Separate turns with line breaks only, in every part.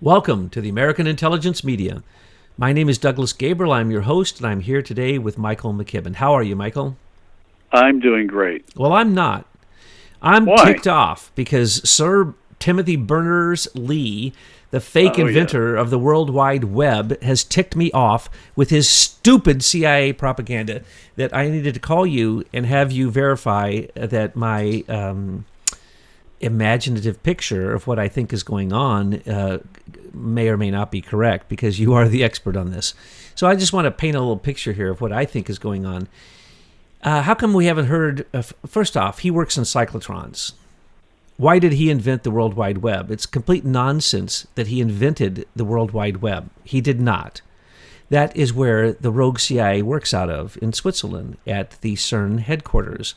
Welcome to the American Intelligence Media. My name is Douglas Gabriel. I'm your host, and I'm here today with Michael McKibben. How are you, Michael?
I'm doing great.
Well, I'm not. I'm
Why?
ticked off because Sir Timothy Berners-Lee, the fake inventor of the World Wide Web, has ticked me off with his stupid CIA propaganda that I needed to call you and have you verify that my imaginative picture of what I think is going on may or may not be correct, because you are the expert on this. So I just want to paint a little picture here of what I think is going on. How come we haven't heard first off, he works on cyclotrons. Why did he invent the World Wide Web? It's complete nonsense that he invented the World Wide Web. He did not. That is where the rogue CIA works out of, in Switzerland, at the CERN headquarters.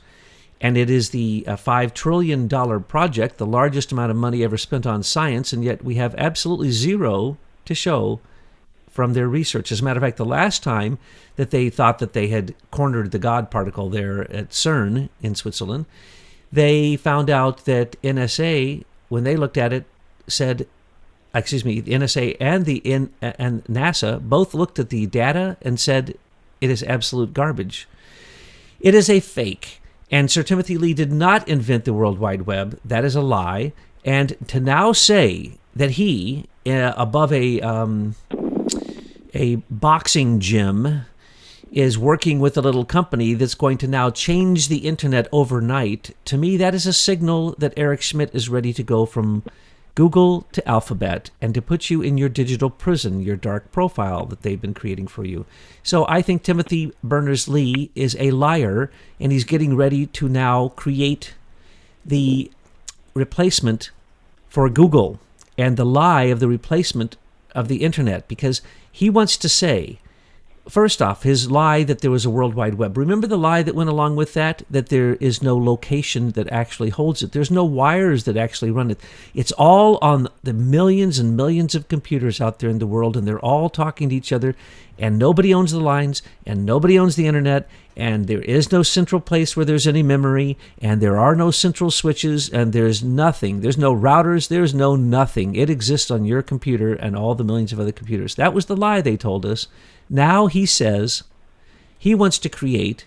And it is the $5 trillion project, the largest amount of money ever spent on science, and yet we have absolutely zero to show from their research. As a matter of fact, the last time that they thought that they had cornered the God particle there at CERN in Switzerland, they found out that NSA, when they looked at it, said, the NSA and NASA both looked at the data and said it is absolute garbage. It is a fake. And Sir Timothy Lee did not invent the World Wide Web. That is a lie. And to now say that he, above a boxing gym, is working with a little company that's going to now change the internet overnight, to me that is a signal that Eric Schmidt is ready to go from Google to Alphabet and to put you in your digital prison, your dark profile that they've been creating for you. So I think Timothy Berners-Lee is a liar, and he's getting ready to now create the replacement for Google and the lie of the replacement of the internet, because he wants to say, first off, his lie that there was a World Wide Web. Remember the lie that went along with that? That there is no location that actually holds it. There's no wires that actually run it. It's all on the millions and millions of computers out there in the world, and they're all talking to each other, and nobody owns the lines, and nobody owns the internet, and there is no central place where there's any memory, and there are no central switches, and there's nothing. There's no routers. There's no nothing. It exists on your computer and all the millions of other computers. That was the lie they told us. Now he says he wants to create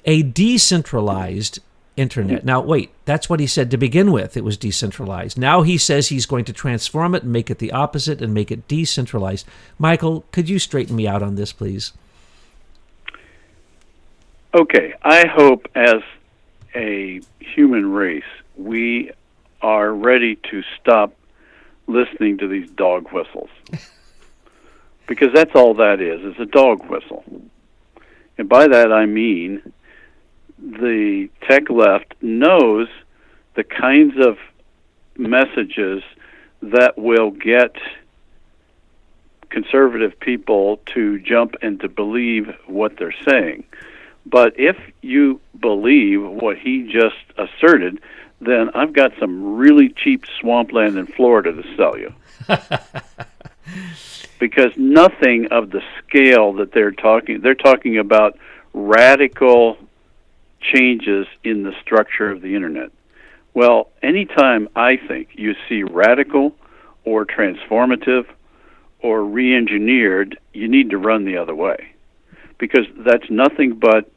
a decentralized internet. Now, wait, that's what he said to begin with. It was decentralized. Now he says he's going to transform it and make it the opposite and make it decentralized. Michael, could you straighten me out on this, please?
Okay, I hope as a human race we are ready to stop listening to these dog whistles. Because that's all that is a dog whistle. And by that I mean the tech left knows the kinds of messages that will get conservative people to jump and to believe what they're saying. But if you believe what he just asserted, then I've got some really cheap swampland in Florida to sell you. Because nothing of the scale that they're talking about radical changes in the structure of the internet. Well, anytime I think you see radical or transformative or re-engineered, you need to run the other way. Because that's nothing but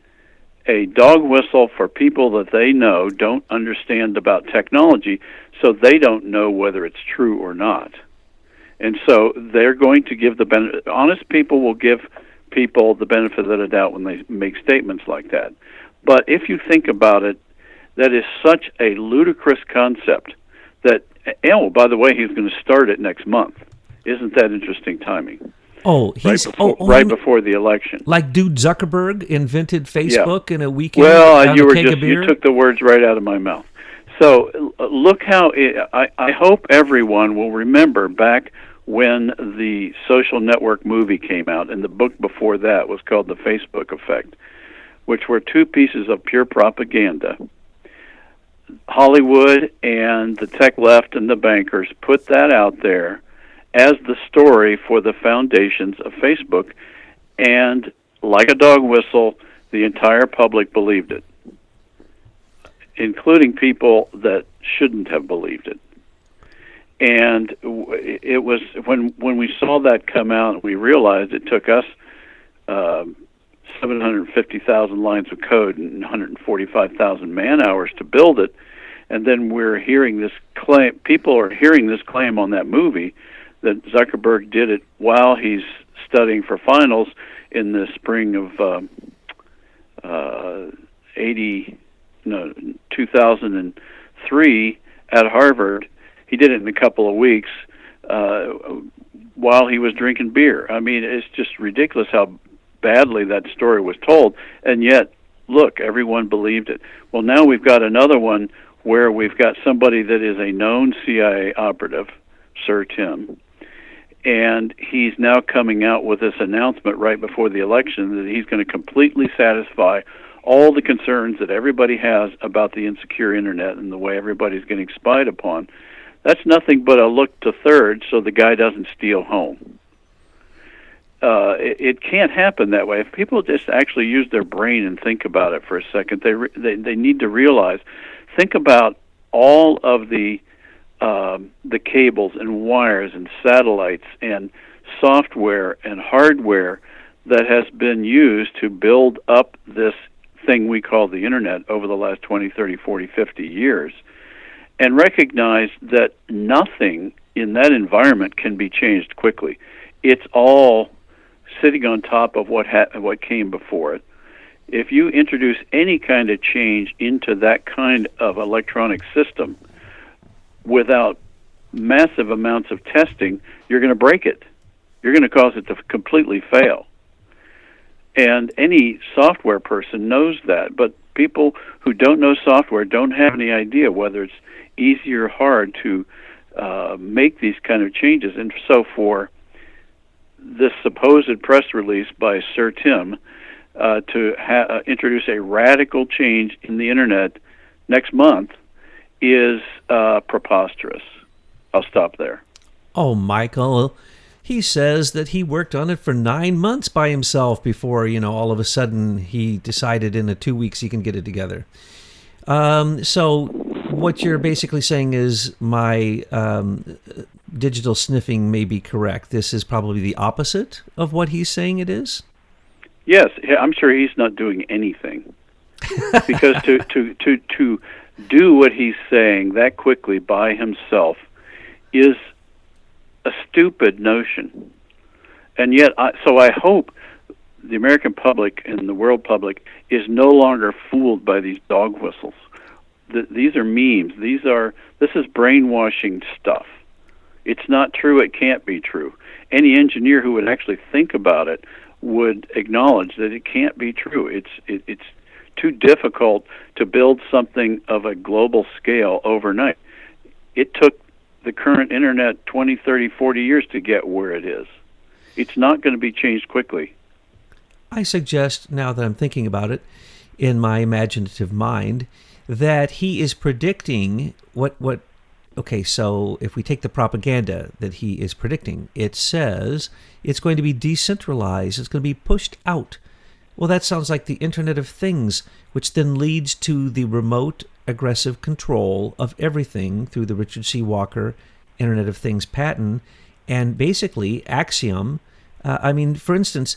a dog whistle for people that they know don't understand about technology, so they don't know whether it's true or not. And so they're going to give the benefit. Honest people will give people the benefit of the doubt when they make statements like that. But if you think about it, that is such a ludicrous concept that, oh, by the way, he's going to start it next month. Isn't that interesting timing?
Oh, he's
right before the election.
Like dude Zuckerberg invented Facebook in a weekend.
Well, you took the words right out of my mouth. So look how I hope everyone will remember back when the Social Network movie came out, and the book before that was called The Facebook Effect, which were two pieces of pure propaganda. Hollywood and the tech left and the bankers put that out there as the story for the foundations of Facebook, and like a dog whistle, the entire public believed it, including people that shouldn't have believed it. And it was when we saw that come out, we realized it took us 750,000 lines of code and 145,000 man hours to build it. And then we're hearing this claim. People are hearing this claim on that movie that Zuckerberg did it while he's studying for finals in the spring of 2003 at Harvard. He did it in a couple of weeks while he was drinking beer. I mean, it's just ridiculous how badly that story was told, and yet, look, everyone believed it. Well, now we've got another one where we've got somebody that is a known CIA operative, Sir Tim, and he's now coming out with this announcement right before the election that he's going to completely satisfy all the concerns that everybody has about the insecure internet and the way everybody's getting spied upon. That's nothing but a look to third so the guy doesn't steal home. It can't happen that way. If people just actually use their brain and think about it for a second, they need to realize. Think about all of the cables and wires and satellites and software and hardware that has been used to build up this thing we call the internet over the last 20, 30, 40, 50 years, and recognize that nothing in that environment can be changed quickly. It's all sitting on top of what came before it. If you introduce any kind of change into that kind of electronic system without massive amounts of testing, you're going to break it. You're going to cause it to completely fail. And any software person knows that, but people who don't know software don't have any idea whether it's easy or hard to make these kind of changes. And so for this supposed press release by Sir Tim to introduce a radical change in the internet next month is preposterous. I'll stop there.
Oh, Michael, he says that he worked on it for 9 months by himself before, all of a sudden he decided in 2 weeks he can get it together. So what you're basically saying is my digital sniffing may be correct. This is probably the opposite of what he's saying it is?
Yes, I'm sure he's not doing anything. Because to do what he's saying that quickly by himself is a stupid notion. And yet, so I hope the American public and the world public is no longer fooled by these dog whistles. These are memes. This is brainwashing stuff. It's not true. It can't be true. Any engineer who would actually think about it would acknowledge that it can't be true. It's too difficult to build something of a global scale overnight. It took the current internet 20, 30, 40 years to get where it is. It's not going to be changed quickly.
I suggest, now that I'm thinking about it in my imaginative mind, that he is predicting okay, so if we take the propaganda that he is predicting, it says it's going to be decentralized, it's going to be pushed out. Well, that sounds like the Internet of Things, which then leads to the remote, aggressive control of everything through the Richard C. Walker Internet of Things patent, and basically Axiom. For instance,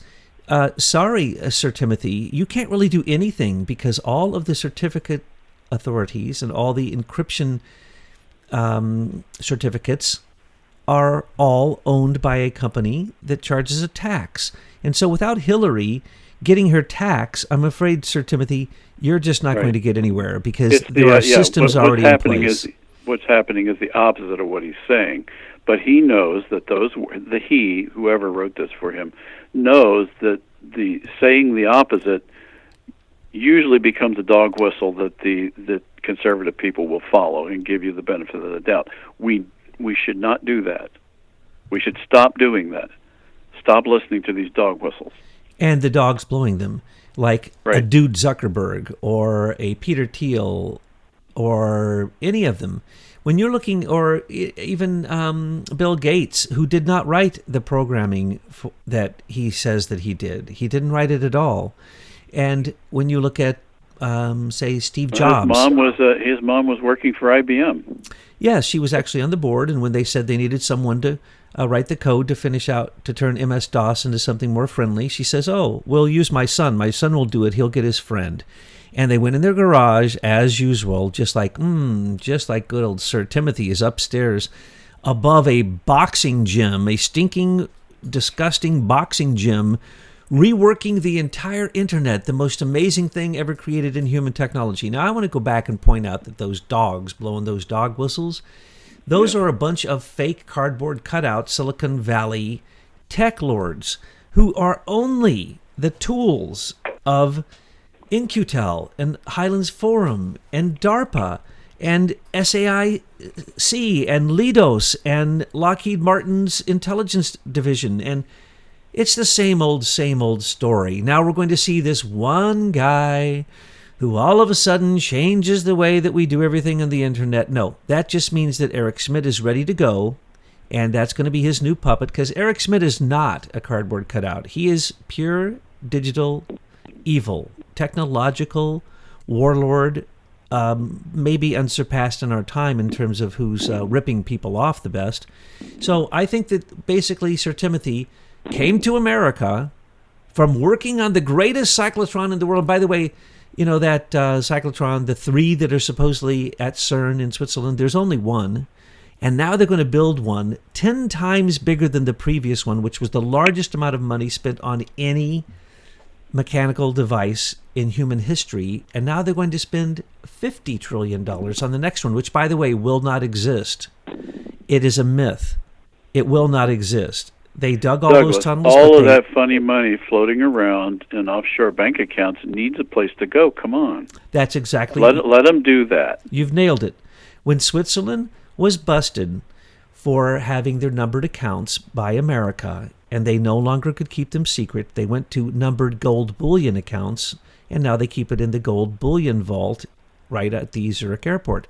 sorry, Sir Timothy, you can't really do anything because all of the certificate authorities and all the encryption certificates are all owned by a company that charges a tax. And so without Hillary getting her tax, I'm afraid, Sir Timothy, you're just not going to get anywhere because there are systems already in place.
What's happening is the opposite of what he's saying. But he knows that whoever wrote this for him, knows that saying the opposite usually becomes a dog whistle that the conservative people will follow and give you the benefit of the doubt. We should not do that. We should stop doing that. Stop listening to these dog whistles.
And the dogs blowing them, like a dude Zuckerberg or a Peter Thiel or any of them. When you're looking, or even Bill Gates, who did not write the programming that he says that he did. He didn't write it at all. And when you look at say, Steve
Well,
Jobs.
his mom was working for IBM.
Yeah, she was actually on the board, and when they said they needed someone to write the code to turn MS-DOS into something more friendly, she says, "Oh, we'll use my son. My son will do it. He'll get his friend." And they went in their garage as usual, just like good old Sir Timothy is upstairs above a boxing gym, a stinking, disgusting boxing gym, reworking the entire internet, the most amazing thing ever created in human technology. Now, I want to go back and point out that those dogs blowing those dog whistles, those are a bunch of fake cardboard cutout Silicon Valley tech lords who are only the tools of In-Q-Tel and Highlands Forum and DARPA and SAIC and Leidos and Lockheed Martin's intelligence division. And it's the same old story. Now we're going to see this one guy who all of a sudden changes the way that we do everything on the internet. No, that just means that Eric Schmidt is ready to go, and that's going to be his new puppet, because Eric Schmidt is not a cardboard cutout. He is pure digital evil, technological warlord, maybe unsurpassed in our time in terms of who's ripping people off the best. So I think that basically Sir Timothy came to America from working on the greatest cyclotron in the world. By the way, you know that cyclotron, the three that are supposedly at CERN in Switzerland, there's only one. And now they're going to build one 10 times bigger than the previous one, which was the largest amount of money spent on any mechanical device in human history. And now they're going to spend $50 trillion on the next one, which, by the way, will not exist. It is a myth. It will not exist. They dug all those tunnels.
All of that funny money floating around in offshore bank accounts needs a place to go. Come on.
That's exactly.
Let them do that.
You've nailed it. When Switzerland was busted for having their numbered accounts by America, and they no longer could keep them secret, they went to numbered gold bullion accounts, and now they keep it in the gold bullion vault right at the Zurich airport.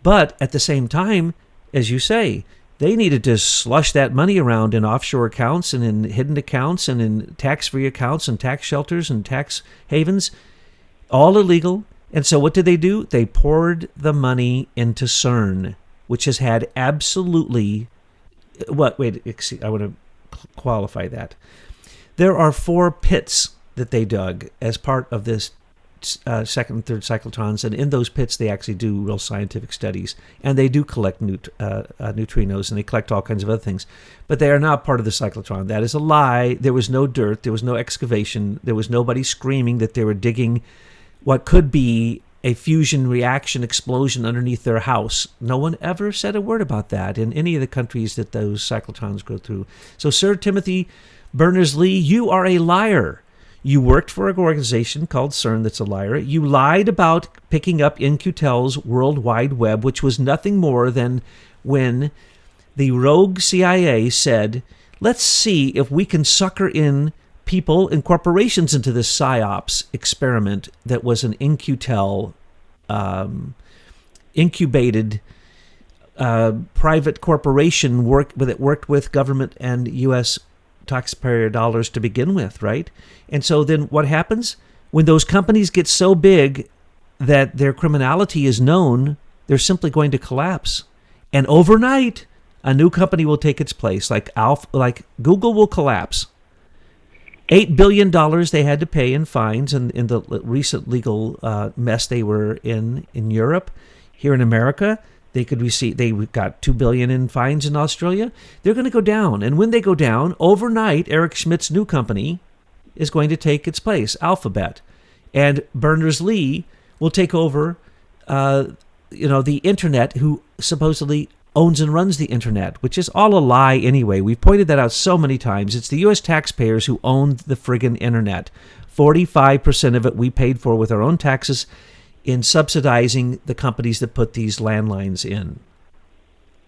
But at the same time, as you say, they needed to slush that money around in offshore accounts and in hidden accounts and in tax-free accounts and tax shelters and tax havens, all illegal. And so what did they do? They poured the money into CERN, which has had absolutely... I want to qualify that. There are 4 pits that they dug as part of this second and third cyclotrons, and in those pits they actually do real scientific studies, and they do collect neutrinos, and they collect all kinds of other things, but they are not part of the cyclotron. That is a lie. There was no dirt, there was no excavation, there was nobody screaming that they were digging what could be a fusion reaction explosion underneath their house. No one ever said a word about that in any of the countries that those cyclotrons go through. So Sir Timothy Berners-Lee, you are a liar. You worked for an organization called CERN that's a liar. You lied about picking up In-Q-Tel's World Wide Web, which was nothing more than when the rogue CIA said, let's see if we can sucker in people and corporations into this PSYOPs experiment that was an In-Q-Tel incubated private corporation that worked with government and U.S. taxpayer dollars to begin with, right? And so then what happens? When those companies get so big that their criminality is known, they're simply going to collapse. And overnight, a new company will take its place, like Google will collapse. $8 billion they had to pay in fines in the recent legal mess they were in Europe. Here in America, they got $2 billion in fines in Australia. They're going to go down. And when they go down, overnight, Eric Schmidt's new company is going to take its place, Alphabet. And Berners-Lee will take over the internet, who supposedly owns and runs the internet, which is all a lie anyway. We've pointed that out so many times. It's the U.S. taxpayers who owned the friggin' internet. 45% of it we paid for with our own taxes in subsidizing the companies that put these landlines in.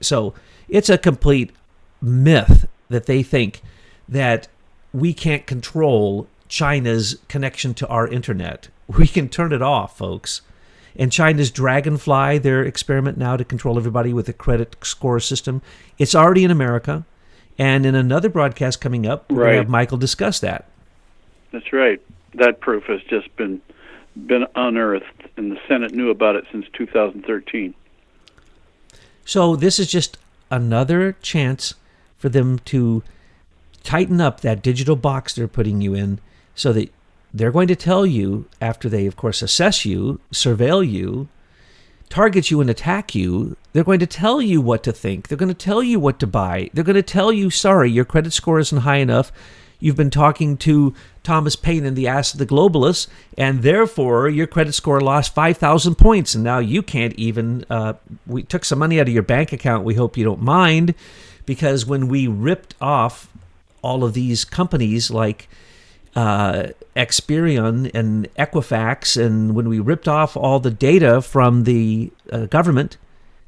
So it's a complete myth that they think that we can't control China's connection to our internet. We can turn it off, folks. And China's Dragonfly, their experiment now to control everybody with a credit score system, it's already in America. And in another broadcast coming up, we're going to have Michael discuss that.
That's right. That proof has just been been unearthed, and the Senate knew about it since 2013.
So this is just another chance for them to tighten up that digital box they're putting you in, so that they're going to tell you, after they, of course, assess you, surveil you, target you and attack you, they're going to tell you what to think. They're going to tell you what to buy. They're going to tell you, sorry, your credit score isn't high enough. You've been talking to Thomas Paine in the ass of the globalists, and therefore your credit score lost 5,000 points, and now you can't even, we took some money out of your bank account. We hope you don't mind, because when we ripped off all of these companies like Experian and Equifax, and when we ripped off all the data from the government,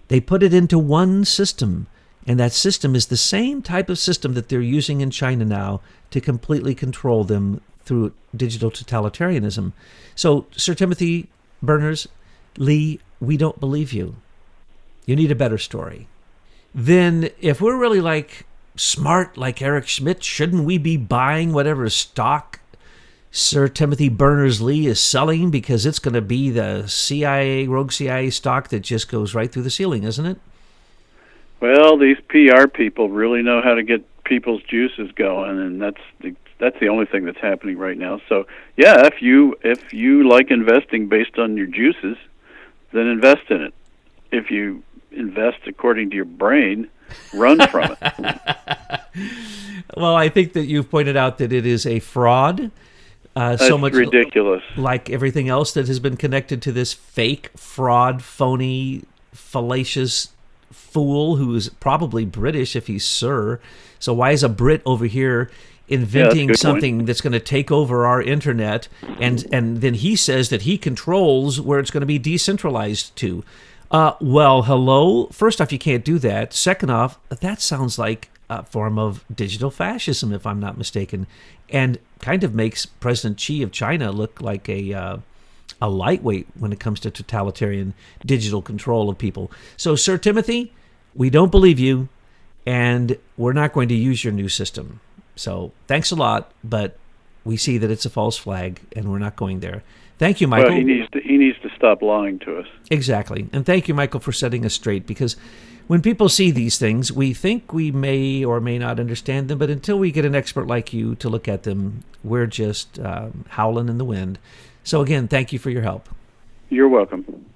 they put it into one system. And that system is the same type of system that they're using in China now to completely control them through digital totalitarianism. So, Sir Timothy Berners-Lee, we don't believe you. You need a better story. Then, if we're really like smart like Eric Schmidt, shouldn't we be buying whatever stock Sir Timothy Berners-Lee is selling, because it's going to be the CIA, rogue CIA stock that just goes right through the ceiling, isn't it?
Well, these PR people really know how to get people's juices going, and that's the only thing that's happening right now. So, yeah, if you like investing based on your juices, then invest in it. If you invest according to your brain, run from it.
Well, I think that you've pointed out that it is a fraud. So much
ridiculous.
Like everything else that has been connected to this fake, fraud, phony, fallacious fool who is probably British if he's Sir. So why is a Brit over here inventing something that's going to take over our internet, and then he says that he controls where it's going to be decentralized to? Well, hello. First off, you can't do that. Second off, that sounds like a form of digital fascism, if I'm not mistaken, and kind of makes President Xi of China look like a lightweight when it comes to totalitarian digital control of people. So, Sir Timothy, we don't believe you, and we're not going to use your new system. So, thanks a lot, but we see that it's a false flag, and we're not going there. Thank you, Michael.
Well, he needs to stop lying to us.
Exactly. And thank you, Michael, for setting us straight, because when people see these things, we think we may or may not understand them, but until we get an expert like you to look at them, we're just howling in the wind. So again, thank you for your help.
You're welcome.